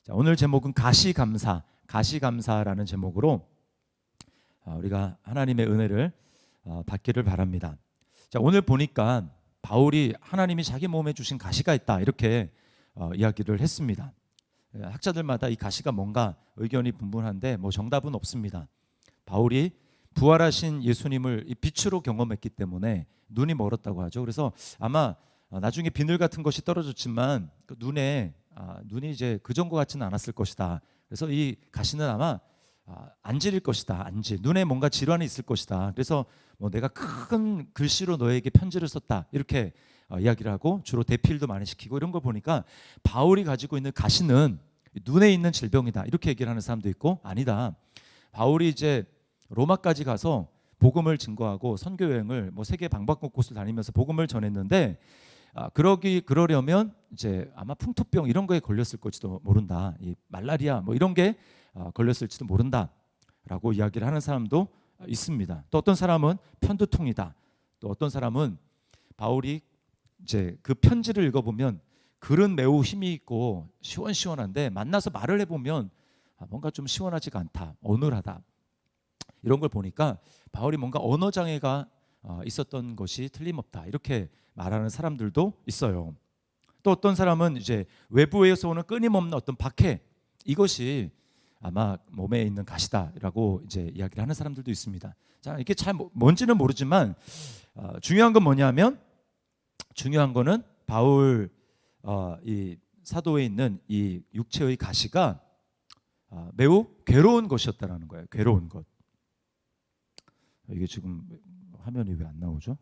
자, 오늘 제목은 가시감사라는 제목으로 우리가 하나님의 은혜를 받기를 바랍니다. 자, 오늘 보니까 바울이 하나님이 자기 몸에 주신 가시가 있다 이렇게 이야기를 했습니다. 학자들마다 이 가시가 뭔가 의견이 분분한데 정답은 없습니다. 바울이 부활하신 예수님을 이 빛으로 경험했기 때문에 눈이 멀었다고 하죠. 그래서 아마 나중에 비늘 같은 것이 떨어졌지만 그 눈이 이제 그전과 같지는 않았을 것이다. 그래서 이 가시는 아마 안질일 것이다. 안질. 눈에 뭔가 질환이 있을 것이다. 그래서 내가 큰 글씨로 너에게 편지를 썼다. 이렇게 이야기를 하고 주로 대필도 많이 시키고 이런 걸 보니까 바울이 가지고 있는 가시는 눈에 있는 질병이다. 이렇게 얘기를 하는 사람도 있고 아니다. 바울이 이제 로마까지 가서 복음을 증거하고 선교 여행을 세계 방방곳곳을 다니면서 복음을 전했는데 그러려면 이제 아마 풍토병 이런 거에 걸렸을 것지도 모른다. 이 말라리아 이런 게 걸렸을지도 모른다라고 이야기를 하는 사람도 있습니다. 또 어떤 사람은 편두통이다. 또 어떤 사람은 바울이 이제 그 편지를 읽어보면 글은 매우 힘이 있고 시원시원한데 만나서 말을 해보면 뭔가 좀 시원하지가 않다. 어눌하다. 이런 걸 보니까 바울이 뭔가 언어 장애가 있었던 것이 틀림없다. 이렇게 말하는 사람들도 있어요. 또 어떤 사람은 이제 외부에서 오는 끊임없는 어떤 박해 이것이 아마 몸에 있는 가시다라고 이제 이야기를 하는 사람들도 있습니다. 자, 이게 잘 뭔지는 모르지만 중요한 건 뭐냐면 중요한 거는 바울 이 사도에 있는 이 육체의 가시가 매우 괴로운 것이었다라는 거예요. 괴로운 것. 이게 지금 화면이 왜 안 나오죠?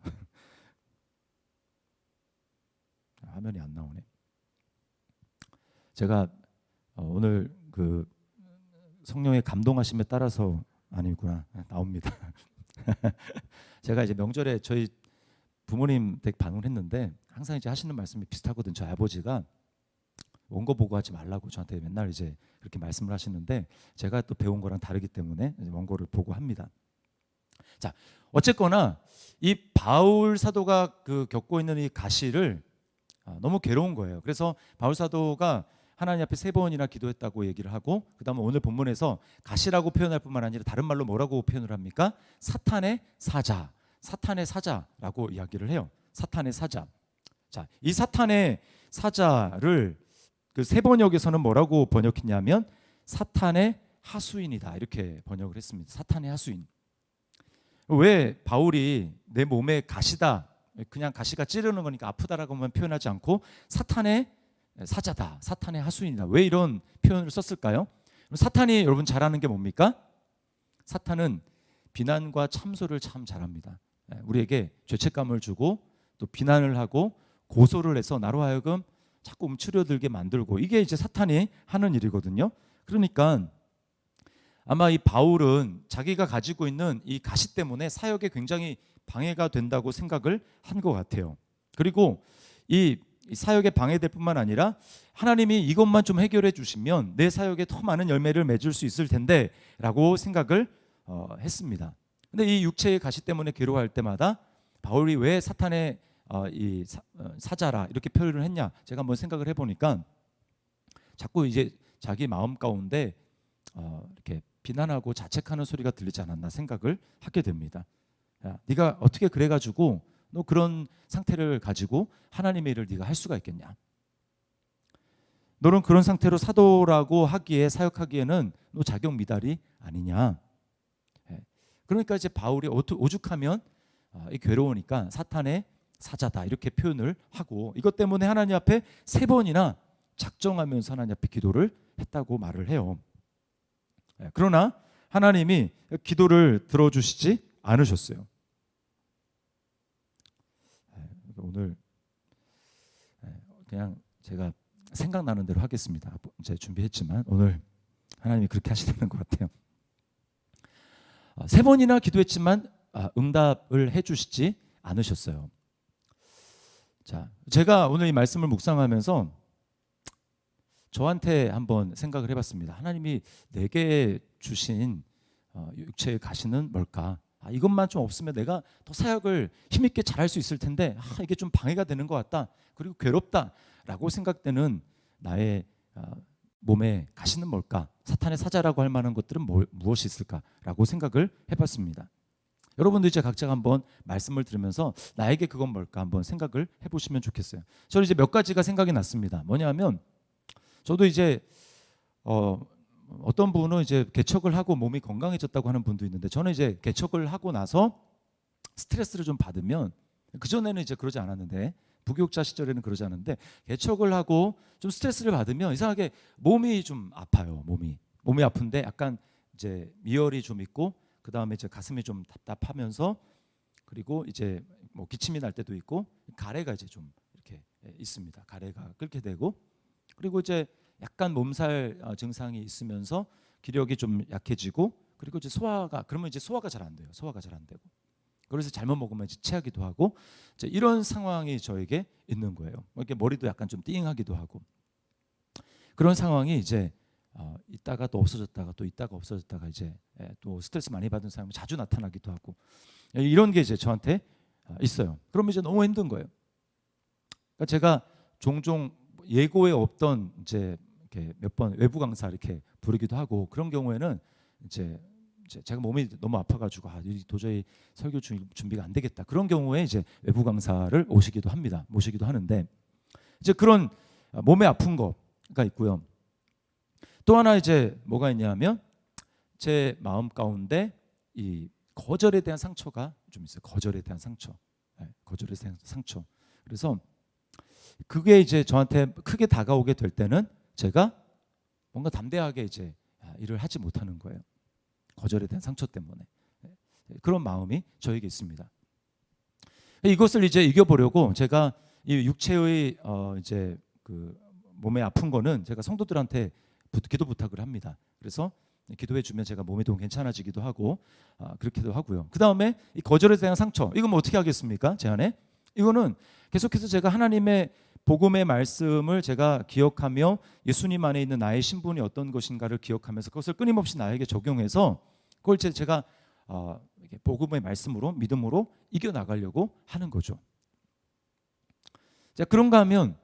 화면이 안 나오네. 제가 오늘 그 성령의 감동하심에 따라서 아니구나 나옵니다. 제가 이제 명절에 저희 부모님 댁 방문을 했는데 항상 이제 하시는 말씀이 비슷하거든요. 저희 아버지가 원고 보고하지 말라고 저한테 맨날 이제 그렇게 말씀을 하시는데 제가 또 배운 거랑 다르기 때문에 원고를 보고합니다. 자, 어쨌거나 이 바울 사도가 겪고 있는 이 가시를 너무 괴로운 거예요. 그래서 바울 사도가 하나님 앞에 3번이나 기도했다고 얘기를 하고 그다음에 오늘 본문에서 가시라고 표현할 뿐만 아니라 다른 말로 뭐라고 표현을 합니까? 사탄의 사자라고 이야기를 해요. 사탄의 사자. 자, 이 사탄의 사자를 그 세번역에서는 뭐라고 번역했냐면 사탄의 하수인이다 이렇게 번역을 했습니다. 사탄의 하수인. 왜 바울이 내 몸에 가시다 그냥 가시가 찌르는 거니까 아프다라고만 표현하지 않고 사탄의 사자다, 사탄의 하수인이다. 왜 이런 표현을 썼을까요? 사탄이 여러분 잘하는 게 뭡니까? 사탄은 비난과 참소를 참 잘합니다. 우리에게 죄책감을 주고 또 비난을 하고 고소를 해서 나로 하여금 자꾸 움츠려들게 만들고 이게 이제 사탄이 하는 일이거든요. 그러니까 아마 이 바울은 자기가 가지고 있는 이 가시 때문에 사역에 굉장히 방해가 된다고 생각을 한 것 같아요. 그리고 이 사역에 방해될 뿐만 아니라 하나님이 이것만 좀 해결해 주시면 내 사역에 더 많은 열매를 맺을 수 있을 텐데 라고 생각을 했습니다. 근데 이 육체의 가시 때문에 괴로워할 때마다 바울이 왜 사탄의 사자라 이렇게 표현을 했냐 제가 한번 생각을 해보니까 자꾸 이제 자기 마음 가운데 이렇게 비난하고 자책하는 소리가 들리지 않았나 생각을 하게 됩니다. 야, 네가 어떻게 그래가지고 너 그런 상태를 가지고 하나님의 일을 네가 할 수가 있겠냐? 너는 그런 상태로 사도라고 하기에 사역하기에는 너 자격 미달이 아니냐? 그러니까 이제 바울이 오죽하면 괴로우니까 사탄의 사자다 이렇게 표현을 하고 이것 때문에 하나님 앞에 3번이나 작정하면서 하나님 앞에 기도를 했다고 말을 해요. 그러나 하나님이 기도를 들어주시지 않으셨어요. 오늘 그냥 제가 생각나는 대로 하겠습니다. 제가 준비했지만 오늘 하나님이 그렇게 하시는 것 같아요. 3번이나 기도했지만 응답을 해주시지 않으셨어요. 자, 제가 오늘 이 말씀을 묵상하면서 저한테 한번 생각을 해봤습니다. 하나님이 내게 주신 육체의 가시는 뭘까? 이것만 좀 없으면 내가 더 사역을 힘있게 잘할 수 있을 텐데 이게 좀 방해가 되는 것 같다. 그리고 괴롭다라고 생각되는 나의 몸에 가시는 뭘까? 사탄의 사자라고 할 만한 것들은 무엇이 있을까라고 생각을 해봤습니다. 여러분도 이제 각자가 한번 말씀을 들으면서 나에게 그건 뭘까 한번 생각을 해보시면 좋겠어요. 저는 이제 몇 가지가 생각이 났습니다. 뭐냐면 저도 이제 어떤 분은 이제 개척을 하고 몸이 건강해졌다고 하는 분도 있는데, 저는 이제 개척을 하고 나서 스트레스를 좀 받으면, 그전에는 이제 그러지 않았는데, 부교육자 시절에는 그러지 않았는데, 개척을 하고 좀 스트레스를 받으면 이상하게 몸이 좀 아파요. 몸이 아픈데 약간 이제 미열이 좀 있고, 그 다음에 이제 가슴이 좀 답답하면서, 그리고 이제 뭐 기침이 날 때도 있고, 가래가 이제 좀 이렇게 있습니다. 가래가 끓게 되고, 그리고 이제 약간 몸살 증상이 있으면서 기력이 좀 약해지고, 그리고 이제 그러면 이제 소화가 잘 안 돼요. 소화가 잘 안 되고, 그래서 잘못 먹으면 이제 체하기도 하고, 이제 이런 상황이 저에게 있는 거예요. 이렇게 머리도 약간 좀 띵하기도 하고, 그런 상황이 이제 있다가 또 없어졌다가 또 있다가 없어졌다가, 이제 또 스트레스 많이 받은 사람이 자주 나타나기도 하고, 이런 게 이제 저한테 있어요. 그러면 이제 너무 힘든 거예요. 그러니까 제가 종종 예고에 없던 이제 이렇게 몇 번 외부 강사 이렇게 부르기도 하고, 그런 경우에는 이제 제가 몸이 너무 아파가지고 도저히 설교 준비가 안 되겠다, 그런 경우에 이제 외부 강사를 모시기도 하는데, 이제 그런 몸에 아픈 거가 있고요. 또 하나 이제 뭐가 있냐면, 제 마음 가운데 이 거절에 대한 상처가 좀 있어요. 거절에 대한 상처. 거절에 대한 상처. 그래서 그게 이제 저한테 크게 다가오게 될 때는 제가 뭔가 담대하게 이제 일을 하지 못하는 거예요. 거절에 대한 상처 때문에. 그런 마음이 저에게 있습니다. 이것을 이제 이겨보려고 제가 이 육체의 이제 그 몸에 아픈 거는 제가 성도들한테 기도 부탁을 합니다. 그래서 기도해 주면 제가 몸이 좀 괜찮아지기도 하고, 그렇기도 하고요. 그 다음에 이 거절에 대한 상처, 이건 뭐 어떻게 하겠습니까? 제 안에 이거는 계속해서 제가 하나님의 복음의 말씀을 제가 기억하며, 예수님 안에 있는 나의 신분이 어떤 것인가를 기억하면서 그것을 끊임없이 나에게 적용해서 그걸 제가 복음의 말씀으로, 믿음으로 이겨나가려고 하는 거죠. 자, 그런가 하면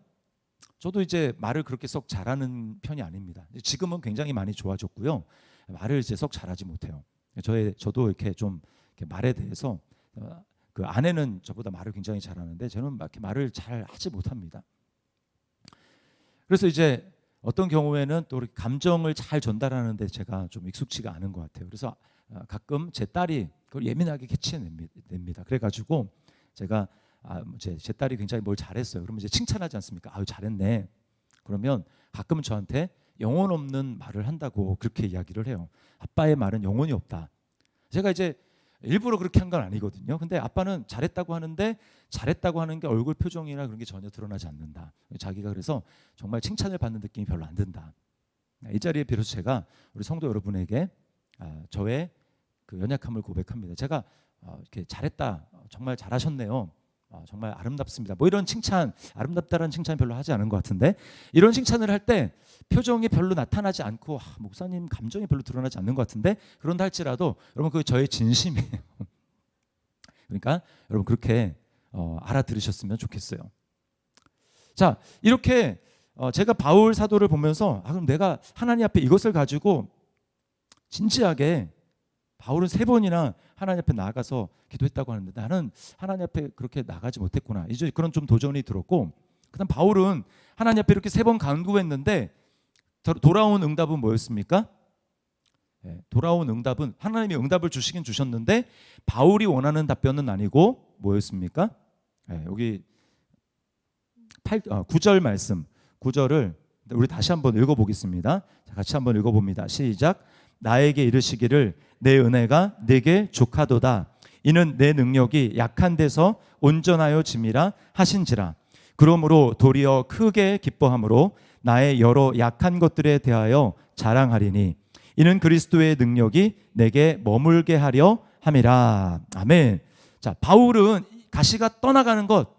저도 이제 말을 그렇게 썩 잘하는 편이 아닙니다. 지금은 굉장히 많이 좋아졌고요. 말을 이제 썩 잘하지 못해요. 저도 이렇게 좀 말에 대해서, 그 아내는 저보다 말을 굉장히 잘하는데 저는 이렇게 말을 잘 하지 못합니다. 그래서 이제 어떤 경우에는 또 감정을 잘 전달하는데 제가 좀 익숙치가 않은 것 같아요. 그래서 가끔 제 딸이 그걸 예민하게 캐치해냅니다. 그래가지고 제가 제 딸이 굉장히 뭘 잘했어요. 그러면 이제 칭찬하지 않습니까? 아유, 잘했네. 그러면 가끔 저한테 영혼 없는 말을 한다고 그렇게 이야기를 해요. 아빠의 말은 영혼이 없다. 제가 이제 일부러 그렇게 한 건 아니거든요. 근데 아빠는 잘했다고 하는데, 잘했다고 하는 게 얼굴 표정이나 그런 게 전혀 드러나지 않는다. 자기가 그래서 정말 칭찬을 받는 느낌이 별로 안 든다. 이 자리에 비로소 제가 우리 성도 여러분에게 저의 그 연약함을 고백합니다. 제가 이렇게 잘했다, 정말 잘하셨네요, 정말 아름답습니다, 뭐 이런 칭찬, 아름답다라는 칭찬 별로 하지 않은 것 같은데, 이런 칭찬을 할 때 표정이 별로 나타나지 않고, 목사님 감정이 별로 드러나지 않는 것 같은데, 그런다 할지라도 여러분 그게 저의 진심이에요. 그러니까 여러분 그렇게 알아들으셨으면 좋겠어요. 자, 이렇게 제가 바울 사도를 보면서 그럼 내가 하나님 앞에 이것을 가지고 진지하게, 바울은 3번이나 하나님 앞에 나아가서 기도했다고 하는데 나는 하나님 앞에 그렇게 나가지 못했구나, 이제 그런 좀 도전이 들었고, 그다음 바울은 하나님 앞에 이렇게 3번 간구했는데 돌아온 응답은 뭐였습니까? 돌아온 응답은, 하나님이 응답을 주시긴 주셨는데 바울이 원하는 답변은 아니고 뭐였습니까? 여기 9절 말씀, 9절을 우리 다시 한번 읽어보겠습니다. 같이 한번 읽어봅니다. 시작. 나에게 이르시기를 내 은혜가 내게 족하도다. 이는 내 능력이 약한 데서 온전하여 짐이라 하신지라. 그러므로 도리어 크게 기뻐함으로 나의 여러 약한 것들에 대하여 자랑하리니 이는 그리스도의 능력이 내게 머물게 하려 함이라. 아멘. 자, 바울은 가시가 떠나가는 것,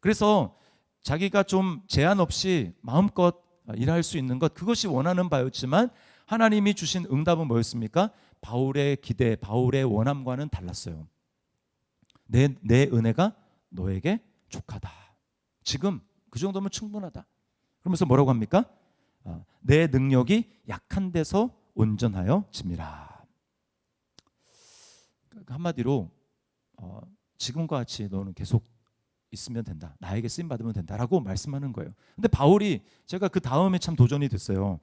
그래서 자기가 좀 제한 없이 마음껏 일할 수 있는 것, 그것이 원하는 바였지만 하나님이 주신 응답은 뭐였습니까? 바울의 기대, 바울의 원함과는 달랐어요. 내 은혜가 너에게 족하다. 지금 그 정도면 충분하다. 그러면서 뭐라고 합니까? 내 능력이 약한 데서 온전하여 짐이라. 한마디로 지금과 같이 너는 계속 있으면 된다. 나에게 쓰임 받으면 된다라고 말씀하는 거예요. 근데 바울이 제가 그 다음에 참 도전이 됐어요.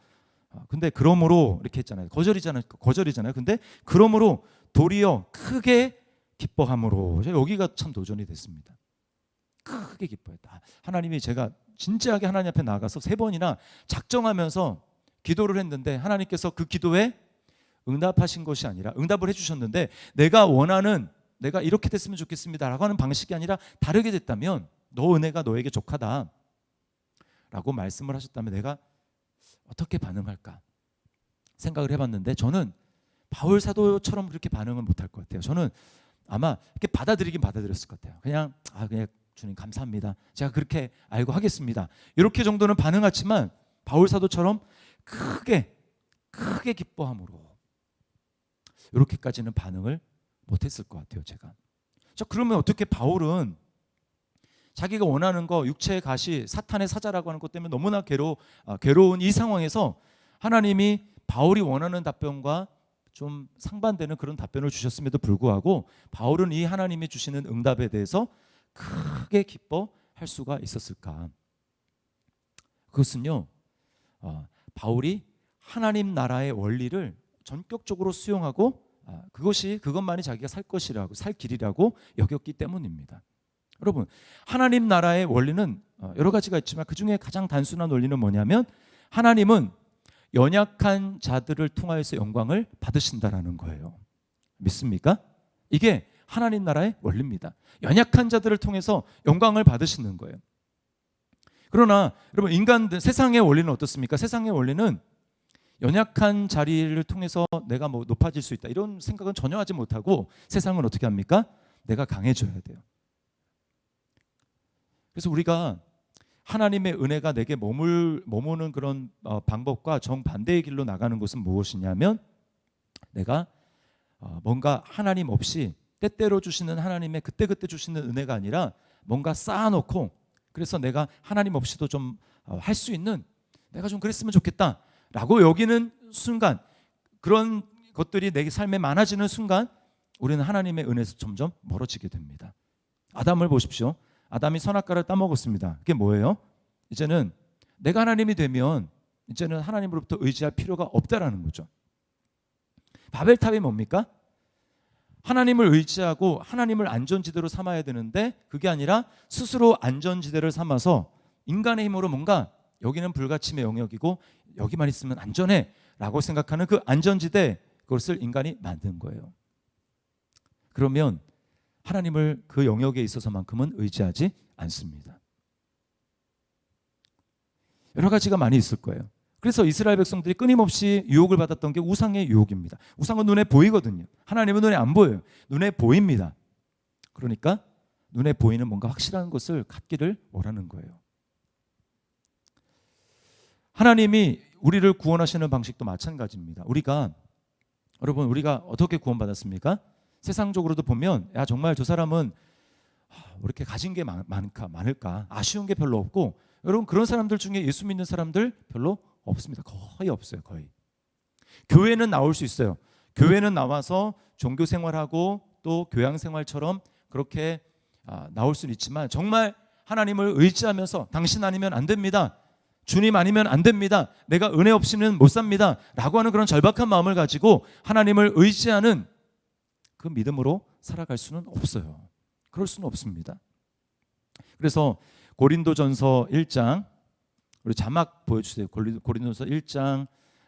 근데 그러므로 이렇게 했잖아요. 거절이잖아요. 근데 그러므로 도리어 크게 기뻐함으로, 여기가 참 도전이 됐습니다. 크게 기뻐했다. 하나님이, 제가 진지하게 하나님 앞에 나가서 3번이나 작정하면서 기도를 했는데 하나님께서 그 기도에 응답하신 것이 아니라, 응답을 해주셨는데 내가 원하는, 내가 이렇게 됐으면 좋겠습니다 라고 하는 방식이 아니라 다르게 됐다면, 너 은혜가 너에게 족하다 라고 말씀을 하셨다면 내가 어떻게 반응할까 생각을 해봤는데, 저는 바울 사도처럼 그렇게 반응을 못할 것 같아요. 저는 아마 이렇게 받아들이긴 받아들였을 것 같아요. 그냥 주님 감사합니다, 제가 그렇게 알고 하겠습니다, 이렇게 정도는 반응하지만 바울 사도처럼 크게 기뻐함으로 이렇게까지는 반응을 못했을 것 같아요. 제가. 자, 그러면 어떻게 바울은 자기가 원하는 거, 육체의 가시, 사탄의 사자라고 하는 것 때문에 너무나 괴로운 이 상황에서 하나님이 바울이 원하는 답변과 좀 상반되는 그런 답변을 주셨음에도 불구하고 바울은 이 하나님이 주시는 응답에 대해서 크게 기뻐할 수가 있었을까? 그것은요, 바울이 하나님 나라의 원리를 전격적으로 수용하고 그것만이 자기가 살 길이라고 여겼기 때문입니다. 여러분, 하나님 나라의 원리는 여러 가지가 있지만 그 중에 가장 단순한 원리는 뭐냐면, 하나님은 연약한 자들을 통하여서 영광을 받으신다라는 거예요. 믿습니까? 이게 하나님 나라의 원리입니다. 연약한 자들을 통해서 영광을 받으시는 거예요. 그러나 여러분, 세상의 원리는 어떻습니까? 세상의 원리는 연약한 자리를 통해서 내가 높아질 수 있다, 이런 생각은 전혀 하지 못하고, 세상은 어떻게 합니까? 내가 강해져야 돼요. 그래서 우리가 하나님의 은혜가 내게 머무는 그런 방법과 정반대의 길로 나가는 것은 무엇이냐면, 내가 뭔가 하나님 없이 때때로 주시는 하나님의 그때그때 주시는 은혜가 아니라 뭔가 쌓아놓고, 그래서 내가 하나님 없이도 좀 할 수 있는, 내가 좀 그랬으면 좋겠다 라고 여기는 순간, 그런 것들이 내 삶에 많아지는 순간 우리는 하나님의 은혜에서 점점 멀어지게 됩니다. 아담을 보십시오. 아담이 선악과를 따먹었습니다. 그게 뭐예요? 이제는 내가 하나님이 되면 이제는 하나님으로부터 의지할 필요가 없다라는 거죠. 바벨탑이 뭡니까? 하나님을 의지하고 하나님을 안전지대로 삼아야 되는데, 그게 아니라 스스로 안전지대를 삼아서 인간의 힘으로 뭔가 여기는 불가침의 영역이고 여기만 있으면 안전해 라고 생각하는 그 안전지대, 그것을 인간이 만든 거예요. 그러면 하나님을 그 영역에 있어서만큼은 의지하지 않습니다. 여러 가지가 많이 있을 거예요. 그래서 이스라엘 백성들이 끊임없이 유혹을 받았던 게 우상의 유혹입니다. 우상은 눈에 보이거든요. 하나님은 눈에 안 보여요. 눈에 보입니다. 그러니까 눈에 보이는 뭔가 확실한 것을 갖기를 원하는 거예요. 하나님이 우리를 구원하시는 방식도 마찬가지입니다. 여러분, 우리가 어떻게 구원받았습니까? 세상적으로도 보면, 야, 정말 저 사람은 왜 이렇게 가진 게 많을까? 아쉬운 게 별로 없고, 여러분, 그런 사람들 중에 예수 믿는 사람들 별로 없습니다. 거의 없어요. 거의. 교회는 나올 수 있어요. 교회는 나와서 종교 생활하고 또 교양 생활처럼 그렇게 나올 수는 있지만, 정말 하나님을 의지하면서 당신 아니면 안 됩니다, 주님 아니면 안 됩니다, 내가 은혜 없이는 못 삽니다 라고 하는 그런 절박한 마음을 가지고 하나님을 의지하는 그 믿음으로 살아갈 수는 없어요. 그럴 수는 없습니다. 그래서 고린도전서 1장, 우리 자막 보여주세요. 고린도전서 1장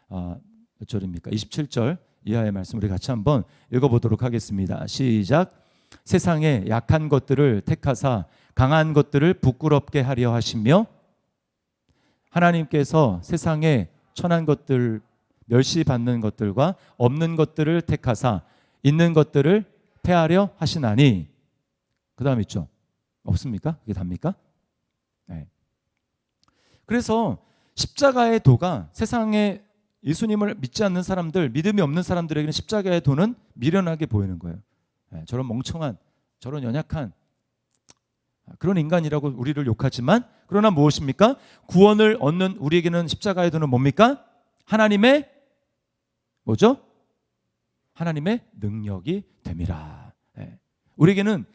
몇 절입니까? 27절 이하의 말씀 우리 같이 한번 읽어보도록 하겠습니다. 시작. 세상의 약한 것들을 택하사 강한 것들을 부끄럽게 하려 하시며, 하나님께서 세상에 천한 것들, 멸시받는 것들과 없는 것들을 택하사 있는 것들을 폐하려 하시나니. 그 다음 있죠? 없습니까? 그게 답니까? 네. 그래서 십자가의 도가 세상에 예수님을 믿지 않는 사람들, 믿음이 없는 사람들에게는 십자가의 도는 미련하게 보이는 거예요. 네, 저런 멍청한, 저런 연약한 그런 인간이라고 우리를 욕하지만, 그러나 무엇입니까? 구원을 얻는 우리에게는 십자가의 도는 뭡니까? 하나님의 뭐죠? 하나님의 능력이 됨이라. 예. 우리에게는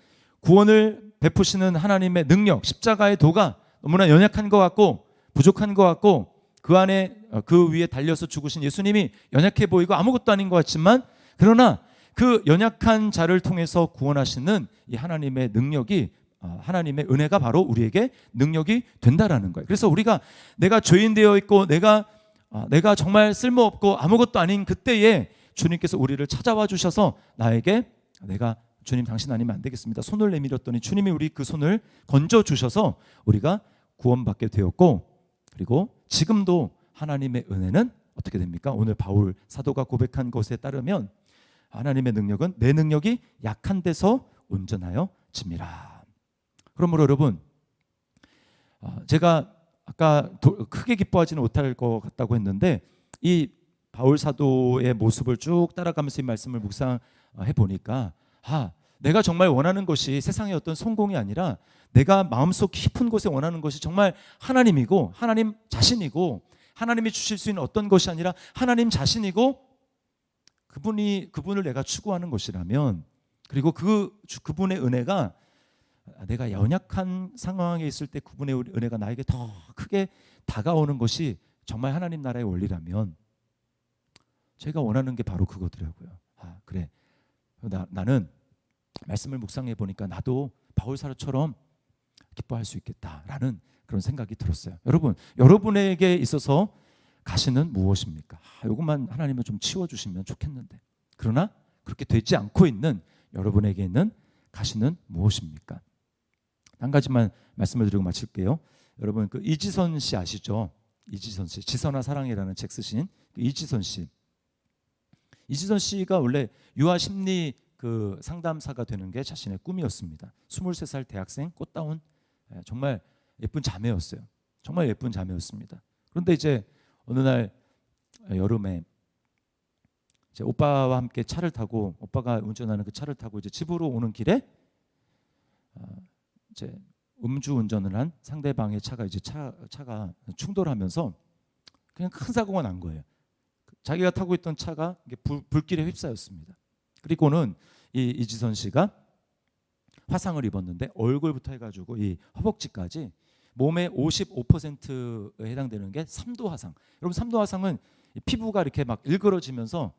구원을 베푸시는 하나님의 능력, 십자가의 도가 너무나 연약한 것 같고 부족한 것 같고 그 안에 그 위에 달려서 죽으신 예수님이 연약해 보이고 아무것도 아닌 것 같지만, 그러나 그 연약한 자를 통해서 구원하시는 이 하나님의 능력이, 하나님의 은혜가 바로 우리에게 능력이 된다라는 거예요. 그래서 우리가 내가 죄인 되어 있고 내가 정말 쓸모없고 아무것도 아닌 그때에 주님께서 우리를 찾아와 주셔서 나에게 내가 주님 당신 아니면 안 되겠습니다. 손을 내밀었더니 주님이 우리 그 손을 건져 주셔서 우리가 구원받게 되었고, 그리고 지금도 하나님의 은혜는 어떻게 됩니까? 오늘 바울 사도가 고백한 것에 따르면 하나님의 능력은 내 능력이 약한 데서 온전하여 짐이라. 그러므로 여러분, 제가 아까 크게 기뻐하지는 못할 것 같다고 했는데 이 바울 사도의 모습을 쭉 따라가면서 이 말씀을 묵상해 보니까 내가 정말 원하는 것이 세상의 어떤 성공이 아니라 내가 마음속 깊은 곳에 원하는 것이 정말 하나님이고 하나님 자신이고 하나님이 주실 수 있는 어떤 것이 아니라 하나님 자신이고 그분을 내가 추구하는 것이라면, 그리고 그분의 은혜가 내가 연약한 상황에 있을 때 그분의 은혜가 나에게 더 크게 다가오는 것이 정말 하나님 나라의 원리라면 제가 원하는 게 바로 그거더라고요. 그래, 나는 말씀을 묵상해 보니까 나도 바울 사도처럼 기뻐할 수 있겠다라는 그런 생각이 들었어요. 여러분에게 있어서 가시는 무엇입니까? 이것만 하나님은 좀 치워주시면 좋겠는데, 그러나 그렇게 되지 않고 있는 여러분에게 있는 가시는 무엇입니까? 한 가지만 말씀을 드리고 마칠게요. 여러분, 그 이지선 씨 아시죠? 이지선 씨, 지선아 사랑이라는 책 쓰신 그 이지선 씨. 이지선 씨가 원래 유아 심리 그 상담사가 되는 게 자신의 꿈이었습니다. 23살 대학생, 꽃다운 정말 예쁜 자매였어요. 정말 예쁜 자매였습니다. 그런데 이제 어느 날 여름에 이제 오빠와 함께 차를 타고, 오빠가 운전하는 그 차를 타고 이제 집으로 오는 길에 이제 음주 운전을 한 상대방의 차가 이제 차가 충돌하면서 그냥 큰 사고가 난 거예요. 자기가 타고 있던 차가 불길에 휩싸였습니다. 그리고는 이 이지선 씨가 화상을 입었는데 얼굴부터 해가지고 이 허벅지까지 몸의 55%에 해당되는 게 3도 화상. 여러분, 3도 화상은 피부가 이렇게 막 일그러지면서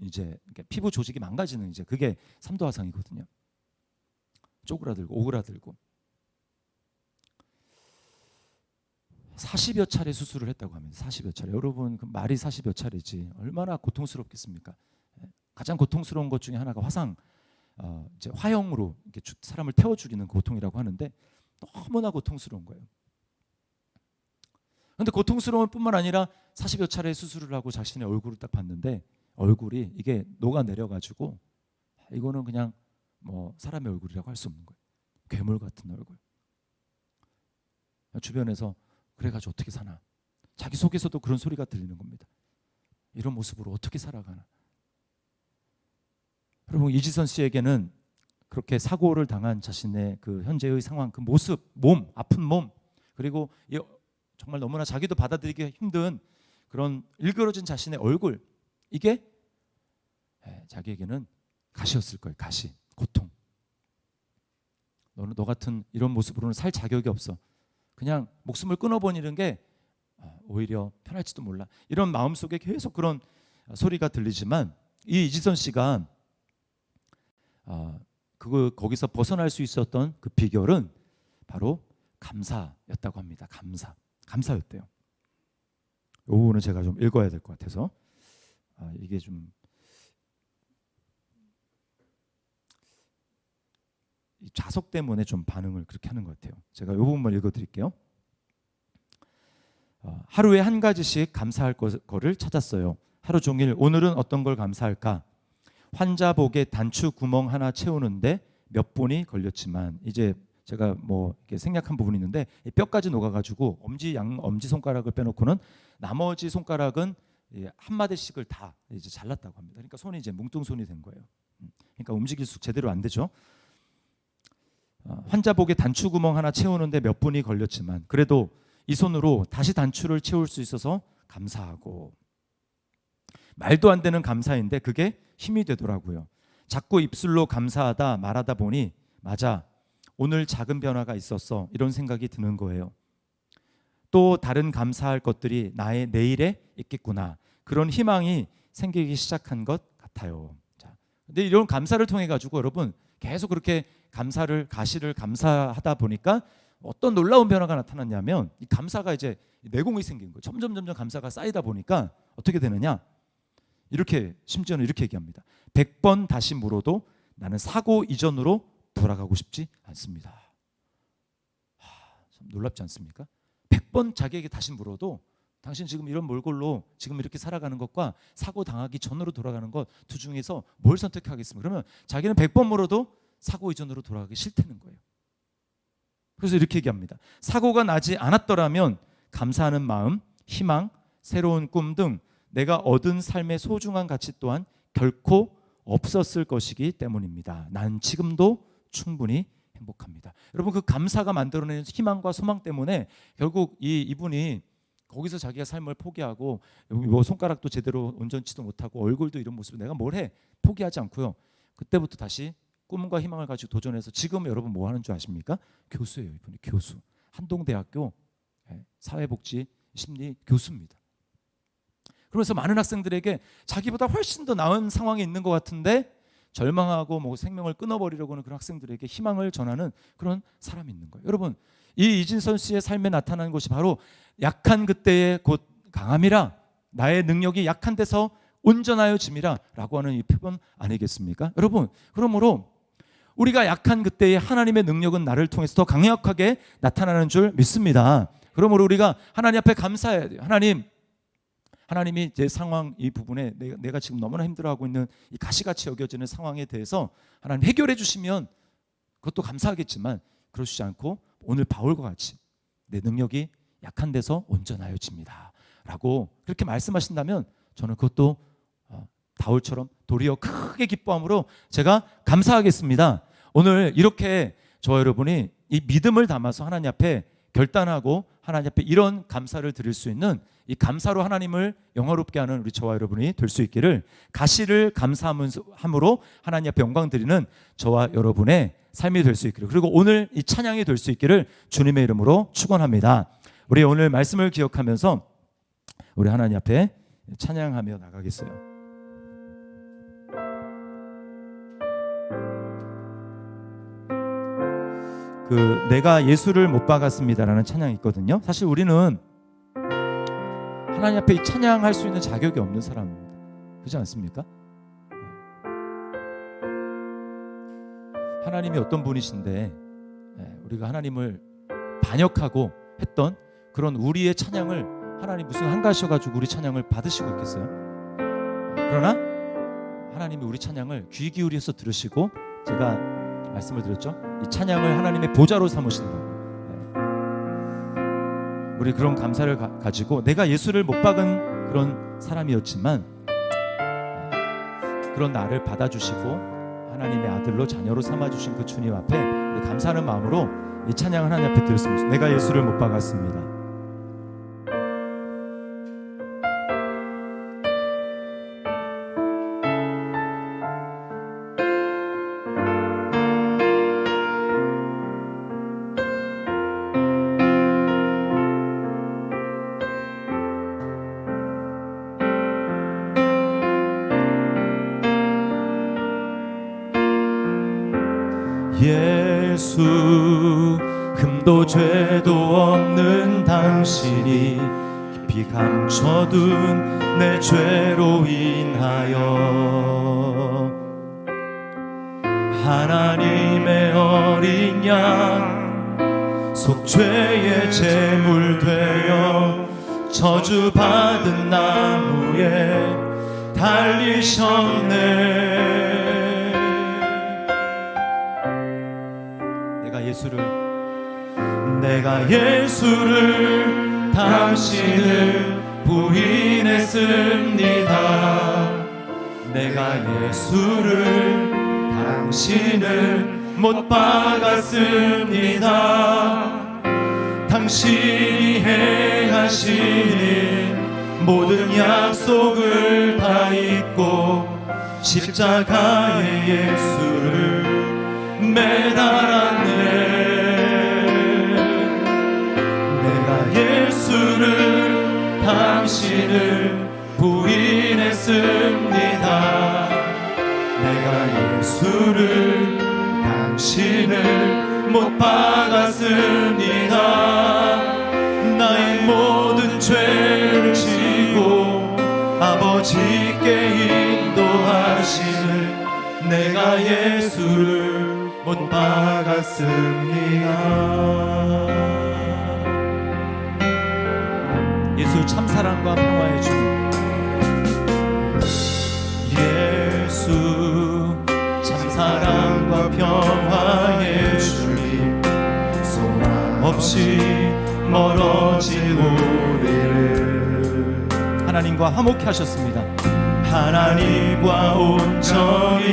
이제 피부 조직이 망가지는, 이제 그게 3도 화상이거든요. 쪼그라들고 오그라들고 40여 차례 수술을 했다고 합니다. 40여 차례. 여러분, 그 말이 40여 차례지 얼마나 고통스럽겠습니까? 가장 고통스러운 것 중에 하나가 화상, 이제 화형으로 이렇게 사람을 태워 죽이는 고통이라고 하는데 너무나 고통스러운 거예요. 그런데 고통스러울 뿐만 아니라 40여 차례 수술을 하고 자신의 얼굴을 딱 봤는데 얼굴이 이게 녹아내려가지고 이거는 그냥 뭐 사람의 얼굴이라고 할 수 없는 거예요. 괴물 같은 얼굴. 주변에서 그래가지고 어떻게 사나, 자기 속에서도 그런 소리가 들리는 겁니다. 이런 모습으로 어떻게 살아가나. 여러분, 이지선 씨에게는 그렇게 사고를 당한 자신의 그 현재의 상황, 그 모습, 몸, 아픈 몸, 그리고 정말 너무나 자기도 받아들이기 힘든 그런 일그러진 자신의 얼굴, 이게 자기에게는 가시였을 거예요. 가시, 고통. 너 같은 이런 모습으로는 살 자격이 없어. 그냥 목숨을 끊어버리는 게 오히려 편할지도 몰라. 이런 마음속에 계속 그런 소리가 들리지만 이 이지선 씨가 거기서 벗어날 수 있었던 그 비결은 바로 감사였다고 합니다. 감사였대요. 이 부분은 제가 좀 읽어야 될 것 같아서 이게 좀 이 자석 때문에 좀 반응을 그렇게 하는 것 같아요. 제가 이 부분만 읽어드릴게요. 하루에 한 가지씩 감사할 거를 찾았어요. 하루 종일 오늘은 어떤 걸 감사할까? 환자 복에 단추 구멍 하나 채우는데 몇 분이 걸렸지만, 이제 제가 뭐 이렇게 생략한 부분이 있는데 뼈까지 녹아가지고 엄지 손가락을 빼놓고는 나머지 손가락은 한 마디씩을 다 이제 잘랐다고 합니다. 그러니까 손이 이제 뭉뚱손이 된 거예요. 그러니까 움직일 수 제대로 안 되죠. 환자 복에 단추 구멍 하나 채우는데 몇 분이 걸렸지만 그래도 이 손으로 다시 단추를 채울 수 있어서 감사하고, 말도 안 되는 감사인데 그게 힘이 되더라고요. 자꾸 입술로 감사하다 말하다 보니 맞아, 오늘 작은 변화가 있었어, 이런 생각이 드는 거예요. 또 다른 감사할 것들이 나의 내일에 있겠구나, 그런 희망이 생기기 시작한 것 같아요. 자, 근데 이런 감사를 통해 가지고 여러분 계속 그렇게 가시를 감사하다 보니까 어떤 놀라운 변화가 나타났냐면, 이 감사가 이제 내공이 생긴 거예요. 점점 감사가 쌓이다 보니까 어떻게 되느냐, 이렇게, 심지어는 이렇게 얘기합니다. 100번 다시 물어도 나는 사고 이전으로 돌아가고 싶지 않습니다. 참 놀랍지 않습니까? 100번 자기에게 다시 물어도 당신 지금 이런 몰골로 지금 이렇게 살아가는 것과 사고 당하기 전으로 돌아가는 것 두 중에서 뭘 선택하겠습니까? 그러면 자기는 100번 물어도 사고 이전으로 돌아가기 싫다는 거예요. 그래서 이렇게 얘기합니다. 사고가 나지 않았더라면 감사하는 마음, 희망, 새로운 꿈 등 내가 얻은 삶의 소중한 가치 또한 결코 없었을 것이기 때문입니다. 난 지금도 충분히 행복합니다. 여러분, 그 감사가 만들어내는 희망과 소망 때문에 결국 이분이 거기서 자기가 삶을 포기하고, 뭐 손가락도 제대로 온전치도 못하고 얼굴도 이런 모습을 내가 뭘 해, 포기하지 않고요. 그때부터 다시 꿈과 희망을 가지고 도전해서 지금 여러분 뭐 하는 줄 아십니까? 교수예요. 이분이 교수. 한동대학교 사회복지 심리 교수입니다. 그러면서 많은 학생들에게 자기보다 훨씬 더 나은 상황에 있는 것 같은데 절망하고 뭐 생명을 끊어버리려고 하는 그런 학생들에게 희망을 전하는 그런 사람이 있는 거예요. 여러분, 이 이진선 씨의 삶에 나타나는 것이 바로 약한 그때의 곧 강함이라, 나의 능력이 약한 데서 온전하여짐이라 라고 하는 이 표현 아니겠습니까? 여러분, 그러므로 우리가 약한 그때의 하나님의 능력은 나를 통해서 더 강력하게 나타나는 줄 믿습니다. 그러므로 우리가 하나님 앞에 감사해야 돼요. 하나님이 제 상황, 이 부분에 내가 지금 너무나 힘들어하고 있는 이 가시같이 여겨지는 상황에 대해서 하나님 해결해 주시면 그것도 감사하겠지만, 그러시지 않고 오늘 바울과 같이 내 능력이 약한 데서 온전하여집니다 라고 그렇게 말씀하신다면 저는 그것도 바울처럼 도리어 크게 기뻐함으로 제가 감사하겠습니다. 오늘 이렇게 저와 여러분이 이 믿음을 담아서 하나님 앞에 결단하고 하나님 앞에 이런 감사를 드릴 수 있는, 이 감사로 하나님을 영화롭게 하는 우리 저와 여러분이 될 수 있기를, 가시를 감사함으로 하나님 앞에 영광 드리는 저와 여러분의 삶이 될 수 있기를, 그리고 오늘 이 찬양이 될 수 있기를 주님의 이름으로 축원합니다. 우리 오늘 말씀을 기억하면서 우리 하나님 앞에 찬양하며 나가겠어요. 내가 예수를 못 박았습니다라는 찬양이 있거든요. 사실 우리는 하나님 앞에 이 찬양할 수 있는 자격이 없는 사람입니다. 그렇지 않습니까? 하나님이 어떤 분이신데 우리가 하나님을 반역하고 했던 그런 우리의 찬양을 하나님 무슨 한가하셔가지고 우리 찬양을 받으시고 있겠어요? 그러나 하나님이 우리 찬양을 귀 기울여서 들으시고, 제가 말씀을 드렸죠? 이 찬양을 하나님의 보좌로 삼으신다고. 우리 그런 감사를 가지고, 내가 예수를 못 박은 그런 사람이었지만 그런 나를 받아주시고 하나님의 아들로 자녀로 삼아주신 그 주님 앞에 감사하는 마음으로 이 찬양을 하나님 앞에 드렸습니다. 내가 예수를 못 박았습니다. 예수, 흠도 죄도 없는 당신이 깊이 감춰둔 내 죄로 인하여 하나님의 어린 양 속죄의 제물 되어 저주받은 나무에 달리셨네. 내가 예수를 당신을 부인했습니다. 내가 예수를 당신을 못 박았습니다. 당신이 행하신 일 모든 약속을 다 잊고 십자가의 예수를 매달았네. 내가 예수를 당신을 부인했습니다. 내가 예수를 당신을 못 박았습니다. 나의 모든 죄를 지고 아버지께 인도하시는 내가 예수를 못 박았습니다. 예수 참사랑과 평화의 주, 예수 참사랑과 평화의 주님, 소망 없이 멀어진 우리를 하나님과 화목케 하셨습니다. 하나님과 온전히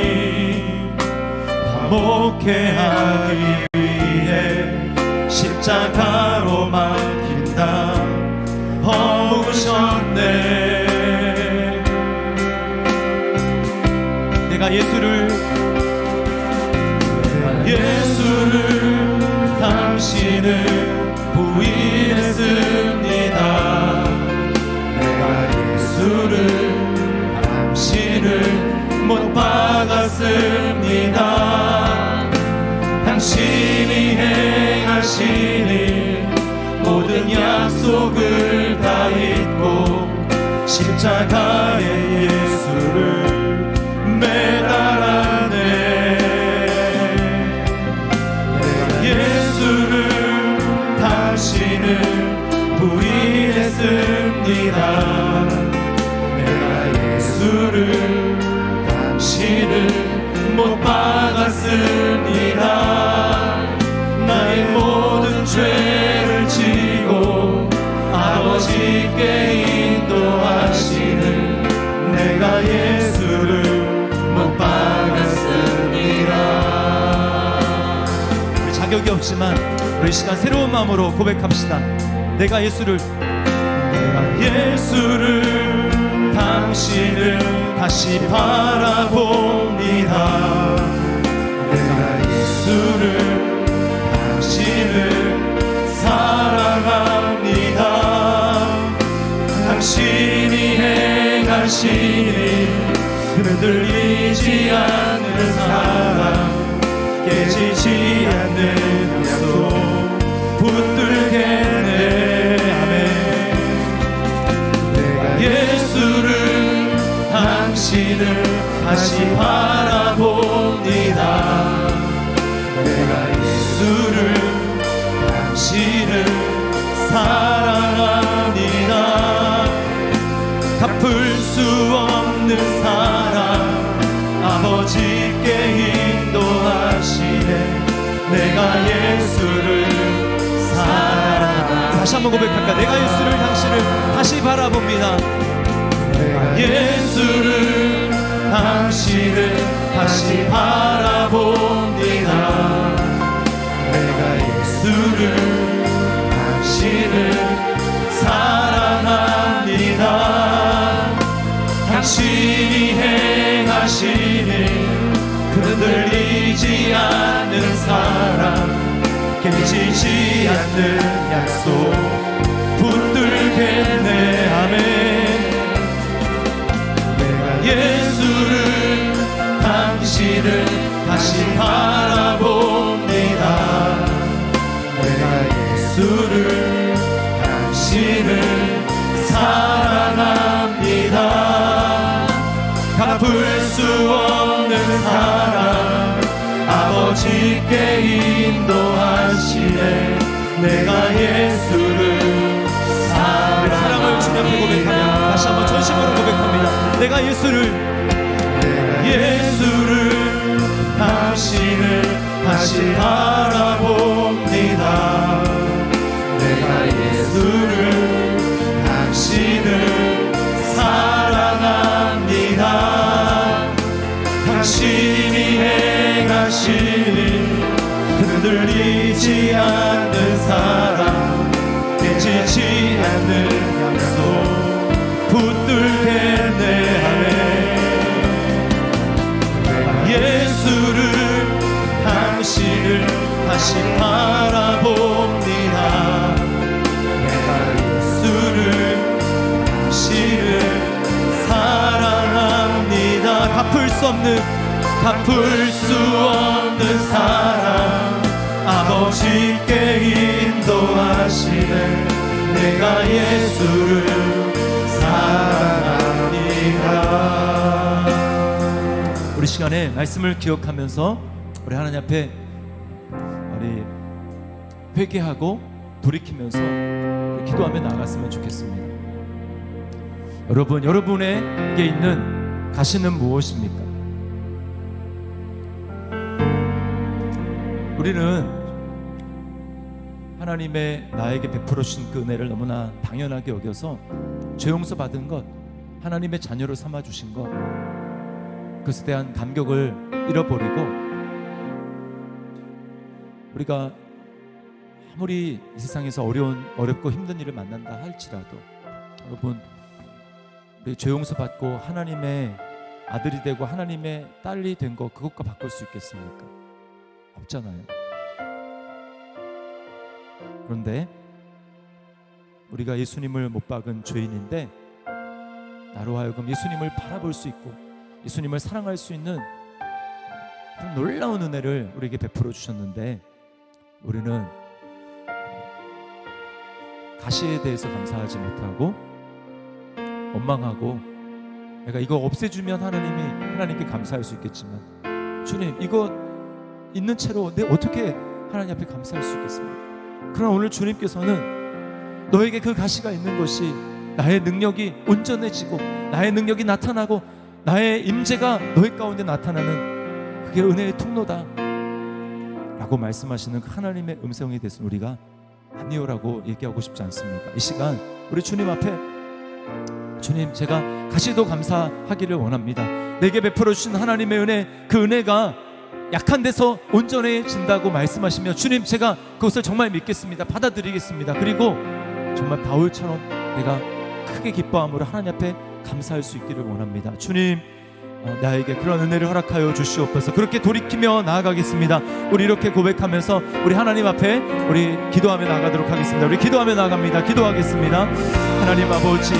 화목케 하기 위해 십자가로 막힌 땅 허무셨네. 내가 예수를 당신을 부인했습니다. 내가 예수를 당신을 못 박았습니다. 당신이 행하신 일 모든 약속을 다 잊고 십자가의 예수를 매달았네. 내가 예수를 당신을 부인했습니다. 내가 예수를 당신을 못 박았습니다. 나의 모든 죄를 지고 아버지께 인도하시는 내가 예수를 못 박았습니다. 우리 자격이 없지만 우리 시간 새로운 마음으로 고백합시다. 내가 예수를 당신을 다시 바라봅니다. 내가 예수를 당신을 사랑합니다. 당신이 행하신 일 흔들리지 않는 사랑, 깨지지 않는 약속 붙들겠네. 아멘. 내가 예수를 당신을 다시 바라봅니다. 내가 예수를 당신을 사랑합니다. 갚을 수 없는 사랑 아버지께 인도하시네. 내가 예수를 사랑합니다. 다시 한번 고백할까? 내가 예수를 당신을 다시 바라봅니다. 내가 예수를 당신을 다시 바라봅니다. 내가 예수를 당신을 사랑합니다. 당신이 행하신 일 흔들리지 않는 사랑, 깨지지 않는 약속 붙들겠네. 아멘. 내가 예수를 당신을 다시 바라봅니다. 내가 예수를 당신을 사랑합니다. 갚을 수 없는 사랑 아버지께 인도하시네. 내가 예수를 사랑을 주며 고백하며 다시 한번 전심으로 고백합니다. 내가 예수를 당신을 다시 바라봅니다. 내가 예수를 당신을 사랑합니다. 당신이 행하신 일 흔들리지 않는 사랑, 깨지지 않는 약속 수 없는 갚을 수 없는 사랑 아버지께 인도하시네 내가 예수를 사랑하니라. 우리 시간에 말씀을 기억하면서 우리 하나님 앞에 우리 회개하고 돌이키면서 기도하며 나아갔으면 좋겠습니다. 여러분, 여러분에게 있는 가시는 무엇입니까? 우리는 하나님의 나에게 베풀어 주신 그 은혜를 너무나 당연하게 여겨서 죄 용서 받은 것, 하나님의 자녀로 삼아 주신 것, 그것에 대한 감격을 잃어버리고 우리가 아무리 이 세상에서 어렵고 힘든 일을 만난다 할지라도 여러분, 우리 죄 용서 받고 하나님의 아들이 되고 하나님의 딸이 된 거 그것과 바꿀 수 있겠습니까? 없잖아요. 그런데 우리가 예수님을 못 박은 죄인인데 나로 하여금 예수님을 바라볼 수 있고 예수님을 사랑할 수 있는 그런 놀라운 은혜를 우리에게 베풀어 주셨는데 우리는 가시에 대해서 감사하지 못하고 원망하고 내가 이거 없애주면 하나님께 감사할 수 있겠지만 주님 이거 있는 채로 내가 어떻게 하나님 앞에 감사할 수 있겠습니까? 그러나 오늘 주님께서는 너에게 그 가시가 있는 것이 나의 능력이 온전해지고 나의 능력이 나타나고 나의 임재가 너희 가운데 나타나는 그게 은혜의 통로다 라고 말씀하시는 그 하나님의 음성이 됐으면 우리가 아니요라고 얘기하고 싶지 않습니까? 이 시간 우리 주님 앞에 주님 제가 가시도 감사하기를 원합니다. 내게 베풀어 주신 하나님의 은혜 그 은혜가 약한 데서 온전해진다고 말씀하시며 주님 제가 그것을 정말 믿겠습니다. 받아들이겠습니다. 그리고 정말 바울처럼 내가 크게 기뻐함으로 하나님 앞에 감사할 수 있기를 원합니다. 주님 나에게 그런 은혜를 허락하여 주시옵소서. 그렇게 돌이키며 나아가겠습니다. 우리 이렇게 고백하면서 우리 하나님 앞에 우리 기도하며 나아가도록 하겠습니다. 우리 기도하며 나아갑니다. 기도하겠습니다. 하나님 아버지